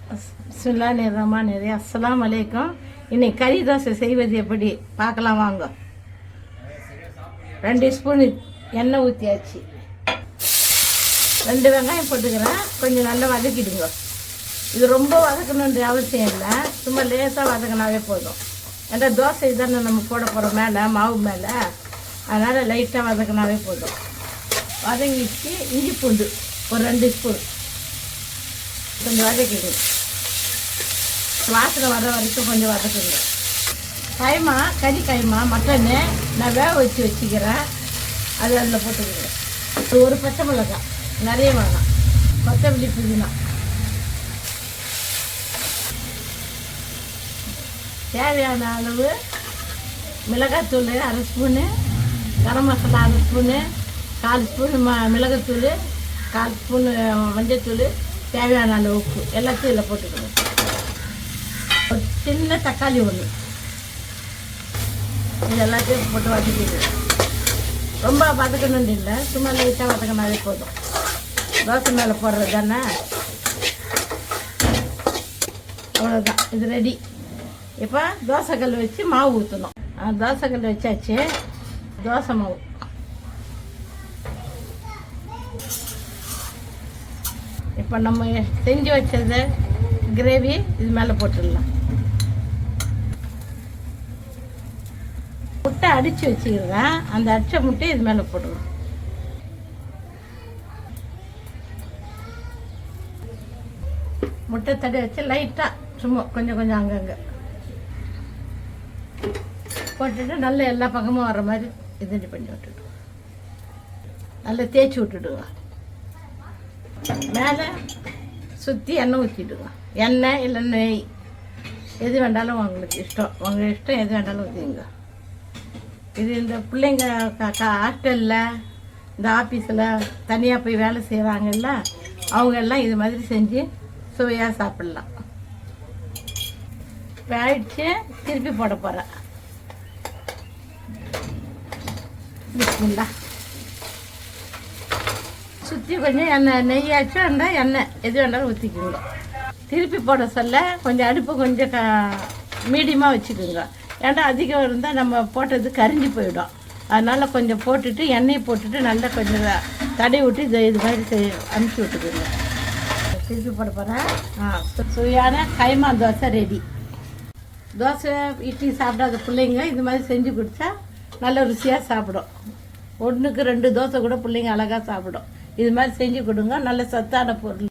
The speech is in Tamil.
பிஸ்மில்லாஹிர்ரஹ்மானிர்ரஹீம். அஸ்ஸலாமு அலைக்கும். இன்னைக்கு கறி தோசை செய்வது எப்படி பார்க்கலாம் வாங்க. 2 ஸ்பூன் எண்ணெய் ஊற்றியாச்சு. 2 வெங்காயம் போட்டுக்கிறேன். கொஞ்சம் நல்லா வதக்கிடுங்க. இது ரொம்ப வதக்கணுன்ற அவசியம் இல்லை, சும்மா லேசாக வதக்கினாவே போதும். ஏன்னா தோசை தானே நம்ம போட போகிறோம் மேலே மாவு மேலே, அதனால் லைட்டாக வதக்கினாவே போதும். வதங்கிச்சு. இஞ்சி பூண்டு ஒரு 2 ஸ்பூன் கொஞ்சம் வதக்கிடுங்க. வாசனை வர வரைக்கும் கொஞ்சம் வதக்குங்க. கைமா கறி கைமா மட்டனு நான் வேக வச்சு வச்சுக்கிறேன், அது அதில் போட்டுக்கிறேன். ஒரு பச்சை மிளகாய், நிறைய வேணாம், கொத்தமல்லி புதினா, தேவையான அளவு மிளகாத்தூள் 1/2 spoon, garam masala 1/2 spoon, 1/4 spoon மிளகாத்தூள், 1/4 ஸ்பூன் மஞ்சத்தூள், தேவையான அளவு உப்பு எல்லாத்தையும் இதில் போட்டுக்கணும். ஒரு சின்ன தக்காளி ஒன்று, இது எல்லாத்தையும் போட்டு வதக்கிடுவோம். ரொம்ப வதக்கணுன்னு இல்லை, சும்மா லைட்டாக வதக்கினாலே போதும். தோசை மேலே போடுறது தானே, அவ்வளோதான். இது ரெடி. இப்போ தோசைக்கல் வச்சு மாவு ஊற்றணும். தோசைக்கல் வச்சாச்சு. தோசை மாவு இப்போ நம்ம செஞ்சு வச்சது கிரேவி இது மேலே போட்டுடலாம். முட்டை அடித்து வச்சுக்கிறேன், அந்த அடித்த முட்டை இது மேலே போட்டுருவோம். முட்டை தடவி வச்சு லைட்டாக சும்மா கொஞ்சம் கொஞ்சம் அங்கங்கே போட்டுட்டு நல்லா எல்லா பக்கமும் வர மாதிரி இது பண்ணி விட்டுடுவோம். நல்லா தேய்ச்சி விட்டுடுவோம். மேலே சுற்றி எண்ணெய் ஊற்றிடுவோம். எண்ணெய் இல்லை நெய் எது வேண்டாலும் உங்களுக்கு இஷ்டம், உங்கள் இஷ்டம் எது வேண்டாலும் ஊற்றிங்க. இது இந்த பிள்ளைங்க ஹாஸ்டலில் இந்த ஆஃபீஸில் தனியாக போய் வேலை செய்கிறாங்கல்ல, அவங்க எல்லாம் இது மாதிரி செஞ்சு சுவையாக சாப்பிட்லாம். இப்போ ஆயிடுச்சு, திருப்பி போட போகிறேன். பிஸ்மில்லா. சுற்றி கொஞ்சம் எண்ணெய் நெய்யாச்சும் இருந்தால் எண்ணெய் எது வேண்டாலும் ஊற்றிக்குங்க. திருப்பி போட சொல்ல கொஞ்சம் அடுப்பு கொஞ்சம் மீடியமாக வச்சுக்கோங்க. ஏன்னா அதிகம் இருந்தால் நம்ம போட்டது கரிஞ்சு போயிடும். அதனால் கொஞ்சம் போட்டுட்டு எண்ணெயை போட்டுட்டு நல்லா கொஞ்சம் தடை விட்டு இது மாதிரி அனுப்பிச்சி விட்டுக்குங்க. திருப்பி போட போகிறேன். சுவையான கைமா தோசை ரெடி. தோசை இட்லி சாப்பிடாத பிள்ளைங்க இது மாதிரி செஞ்சு கொடுத்தா நல்ல ருசியாக சாப்பிடும். 1க்கு 2 தோசை கூட பிள்ளைங்க அழகாக சாப்பிடும். இது மாதிரி செஞ்சு கொடுங்க. நல்ல சத்தான பொருள்.